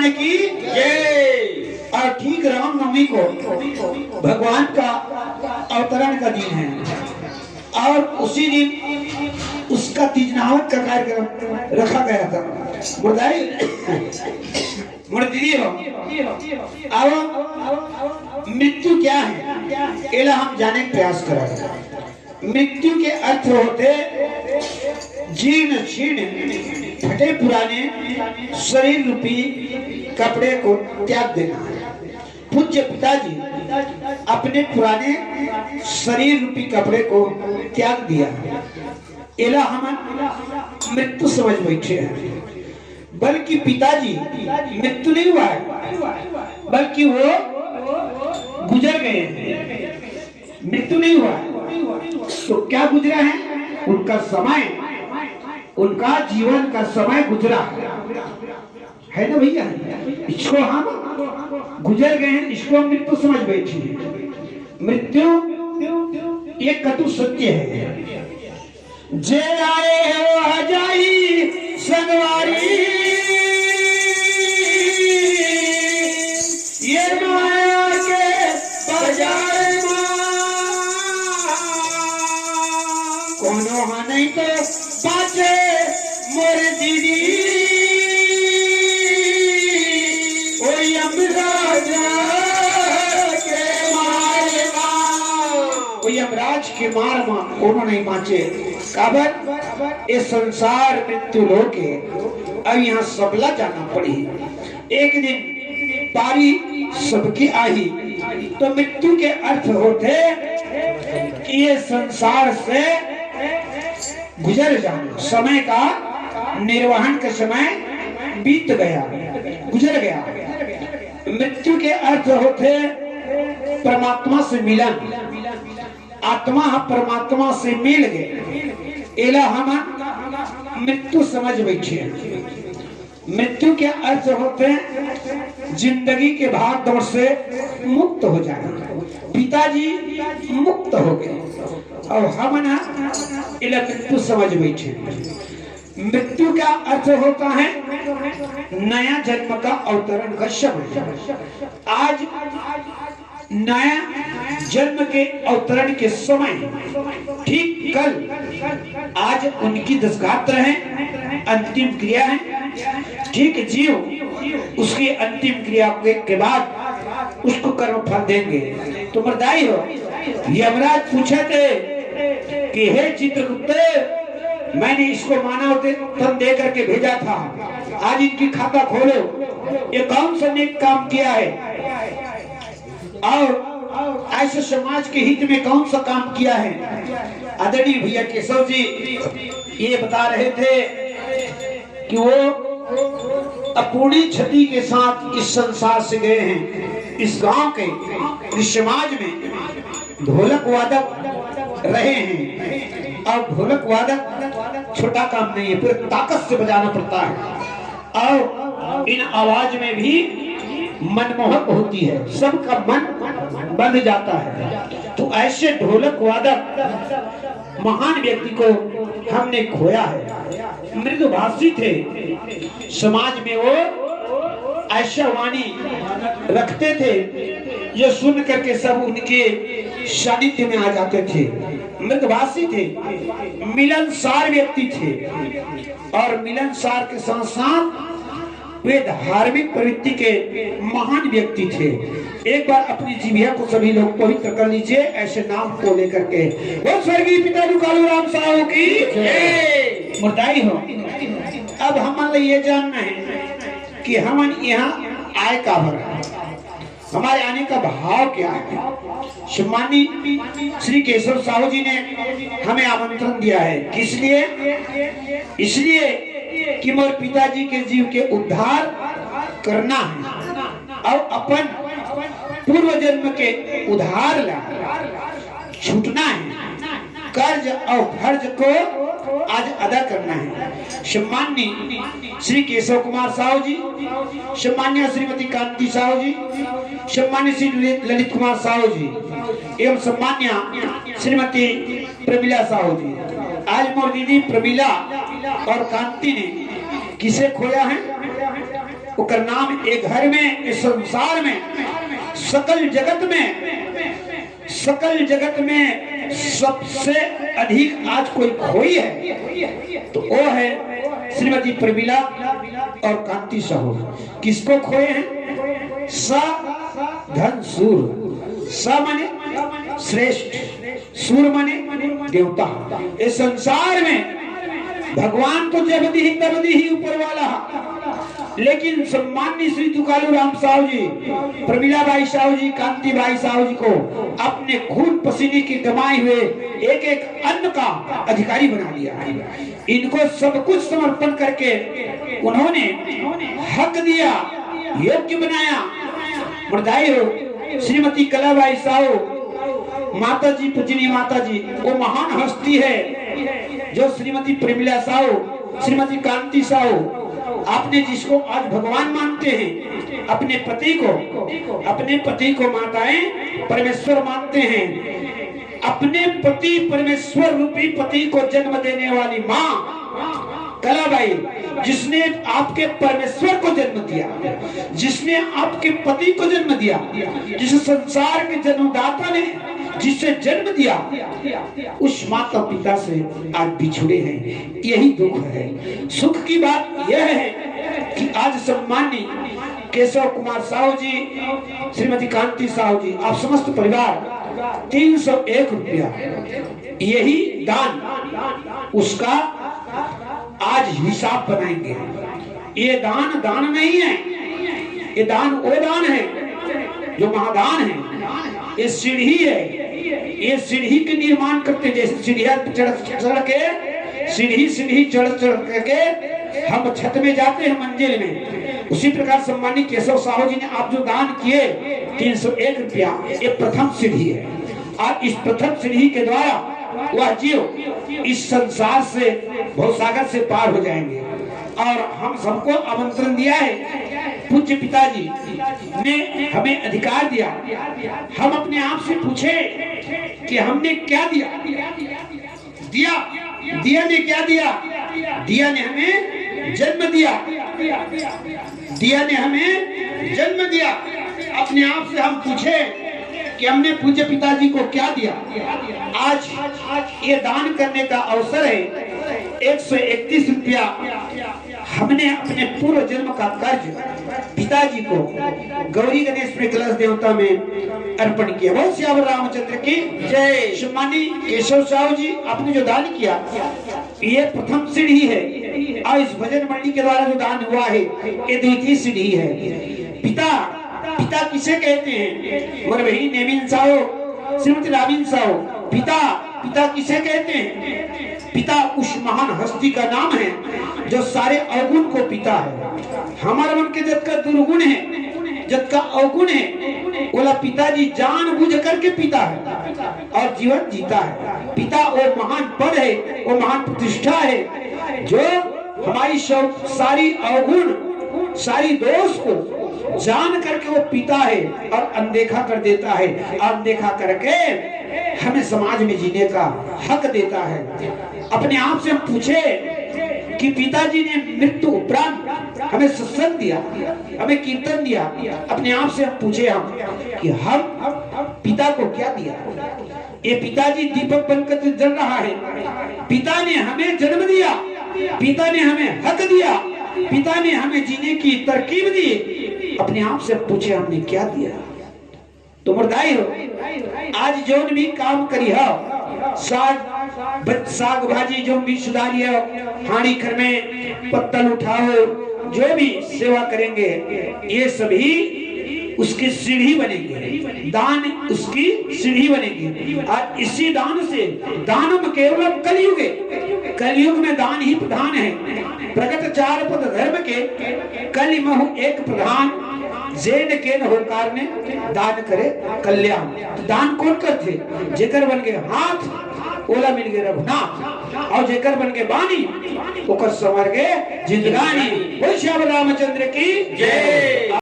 भगवान की जय। और ठीक रामनवमी को भगवान का अवतरण का दिन है और उसी दिन उसका तीजनावत का कार्यक्रम रखा गया था। दीदी हो अब मृत्यु क्या है एला हम जाने का प्रयास करें। मृत्यु के अर्थ होते जीर्ण शीर्ण फटे पुराने शरीर रूपी कपड़े को त्याग देना। पूज्य पिताजी अपने पुराने शरीर रूपी कपड़े को त्याग दिया। एला हम मृत्यु समझ बैठे हैं, बल्कि पिताजी मृत्यु नहीं हुआ है, बल्कि वो गुजर गए हैं। मृत्यु नहीं हुआ है तो क्या गुजरा है? उनका समय, उनका जीवन का समय गुजरा है ना भैया। इसको हम गुजर गए हैं, इसको मृत्यु समझ बैठे। मृत्यु एक कटु सत्य है। जे आए हो हजाई संगवारी, ये माया के बाजार कोनो हा नहीं तो बाचे मोर दीदी। ओ यमराज के मार ओ यमराज के मार मा कोनो नहीं बाचे। काबर ये संसार मृत्यु लोके अब यहाँ सबला जाना पड़ी। एक दिन पारी सबकी आई तो मृत्यु के अर्थ होते कि ये संसार से गुजर जाना, समय का निर्वहन का समय बीत गया, गुजर गया। मृत्यु के अर्थ होते परमात्मा से मिलन, आत्मा परमात्मा से मिल गए। एला हम मृत्यु समझ बैठे। मृत्यु के अर्थ होते हैं जिंदगी के भाग दौड़ से मुक्त हो जाना। पिताजी मुक्त हो गए और हम ना इला मृत्यु समझ बैठे। मृत्यु का अर्थ होता है नया जन्म का अवतरण का समय। आज नया जन्म के अवतरण के समय ठीक कल आज उनकी दशगात्र है, अंतिम क्रिया है। ठीक जीव उसकी अंतिम क्रिया के बाद उसको कर्म फल देंगे। तो मर्दाई हो यमराज पूछे थे कि हे चित्रगुप्त, मैंने इसको मानव तन दे करके भेजा था, आज इनकी खाता खोलो, ये कौन सा नेक काम किया है और ऐसे समाज के हित में कौन सा काम किया है। आदरणीय भैया केशव जी ये बता रहे थे कि वो अपूर्णी क्षति के साथ इस संसार से गए हैं। इस गांव के, इस समाज में ढोलक वादक रहे हैं और ढोलक वादक छोटा काम नहीं है, फिर ताकत से बजाना पड़ता है और इन आवाज में भी मनमोहक होती है, सबका मन बंध जाता है। तो ऐसे ढोलक वादक महान व्यक्ति को हमने खोया है। मृदुभाषी थे, समाज में वो ऐसा वाणी रखते थे जो सुन करके सब उनके सानिध्य में आ जाते थे। मृदुभाषी थे, मिलनसार व्यक्ति थे और मिलनसार के साथ साथ वे धार्मिक प्रवृत्ति के महान व्यक्ति थे। एक बार अपनी जीविया को सभी लोग पवित्र कर लीजिए ऐसे नाम को लेकर के। वो स्वर्गीय पिता कालूराम साहू की मुर्दाई हो। अब हमें ये जानना है कि हम यहाँ आए का भरा, हमारे आने का भाव क्या है। सम्मानित श्री केशव साहू जी ने हमें आमंत्रण दिया है, किस लिए? इसलिए कि मोर पिताजी के जीव के उद्धार करना है और अपन पूर्व जन्म के उद्धार ला छूटना है, कर्ज और फर्ज को आज अदा करना है। सम्मान्य श्री केशव कुमार साहू जी, सम्मान्य श्रीमती कांति साहू जी, सम्मान्य श्री ललित कुमार साहू जी एवं सम्मान्य श्रीमती प्रमिला साहू जी। आज मोर दीदी प्रमिला और कांति ने किसे खोया है? ओकर नाम एक घर में, इस संसार में, सकल जगत में सबसे अधिक आज कोई खोई है तो वो है श्रीमती प्रमिला और कांति साहू। किसको खोए हैं? सा धन सूर, सा माने श्रेष्ठ, सूर माने देवता। इस संसार में भगवान तो जब दी ही ऊपर वाला, लेकिन सम्माननीय श्री तुकालू राम साहू जी, प्रमिला बाई साहू जी, कांति बाई साहू जी को अपने खून पसीने की कमाए हुए एक एक अन्न का अधिकारी बना दिया। इनको सब कुछ समर्पण करके उन्होंने हक दिया, योग्य बनाया। बधाई हो श्रीमती कलाबाई साहू माता जी, पूजनीय माता जी, वो महान हस्ती है जो श्रीमती प्रमिला साहू, श्रीमती कांति साहू, आपने जिसको आज भगवान मानते हैं, अपने पति को माताएं परमेश्वर मानते हैं। अपने पति परमेश्वर रूपी पति को जन्म देने वाली माँ कलाबाई, जिसने आपके परमेश्वर को जन्म दिया, जिसने आपके पति को जन्म दिया, जिस संसार के जन्मदाता ने जिसे जन्म दिया, उस माता पिता से आज बिछुड़े हैं। यही दुख है। सुख की बात यह है कि आज सम्माननीय केशव कुमार साहू जी, श्रीमती कांति साहू जी, आप समस्त परिवार 301 रुपया यही दान, उसका आज हिसाब बनाएंगे। ये दान नहीं है, ये दान वो दान है जो महादान है। ये सीढ़ी है, ये सीढ़ी के निर्माण करते, जैसे सीढ़ियां चढ़ के सीढ़ी चढ़ के हम छत में जाते हैं मंजिल में, उसी प्रकार सम्मानित केशव साहू जी ने आप जो दान किए 301 रुपया, ये प्रथम सीढ़ी है। और इस प्रथम सीढ़ी के द्वारा वह जीव इस संसार से भवसागर से पार हो जाएंगे। और हम सबको आमंत्रण दिया है, पूज्य पिताजी ने हमें अधिकार दिया। हम अपने आप से पूछे कि हमने क्या दिया? दिया ने क्या दिया? दिया ने हमें जन्म दिया, दिया ने हमें जन्म दिया। अपने आप से हम पूछे कि हमने पूज्य पिताजी को क्या दिया? आज ये दान करने का अवसर है। 131 रुपया हमने अपने पूर्व जन्म का कर्ज पिताजी को गौरी गणेश में कलश देवता में अर्पण किया। बहुत श्याम रामचंद्र की जय। सम्मानी केशव साहू जी, आपने जो दान किया ये प्रथम सीढ़ी है, और इस भजन मंडी के द्वारा जो दान हुआ है ये द्वितीय सीढ़ी है। पिता किसे कहते हैं? और वही नेमिन साहू, श्रीमती रामीन साहू, पिता किसे कहते हैं? पिता उस महान हस्ती का नाम है जो सारे अवगुण को पिता है। हमारे मन के जब का दुर्गुण है, जब का अवगुण है, बोला पिताजी जानबूझ करके पिता है और जीवन जीता है। पिता वो महान पद है, वो महान प्रतिष्ठा है जो हमारी सारी अवगुण, सारी दोष को जान करके वो पीता है और अनदेखा कर देता है। अनदेखा करके हमें समाज में जीने का हक देता है। अपने आप से हम पूछे कि पिताजी ने मृत्यु उपरांत हमें सत्संग दिया, हमें कीर्तन दिया। अपने आप से हम पूछे कि हम पिता को क्या दिया? ये पिताजी दीपक बनकर जल रहा है। पिता ने हमें जन्म दिया, पिता ने हमें हक दिया, पिता ने हमें जीने की तरकीब दी। अपने आप से पूछे हमने क्या दिया? तो मुर्दाई हो, आज जो भी काम करी हो, साग भाजी जो भी सुधारियो, हाड़ी घर में पत्तल उठाओ, जो भी सेवा करेंगे ये सभी उसकी सीढ़ी बनेगी, दान उसकी सीढ़ी बनेगी। और इसी दान से, दानम केवलम कलयुग में दान ही प्रधान है। प्रगट 4 पद धर्म के कलिमहु एक प्रधान, जेन केन होकार ने दान करे कल्याण। तो दान कौन करते? जेकर बन गए हाथ ओला मिल गए रघुनाथ, और जेकर बन गए बानी ओकर संवर गए जिंदगानी। बोल श्याम रामचंद्र की जय।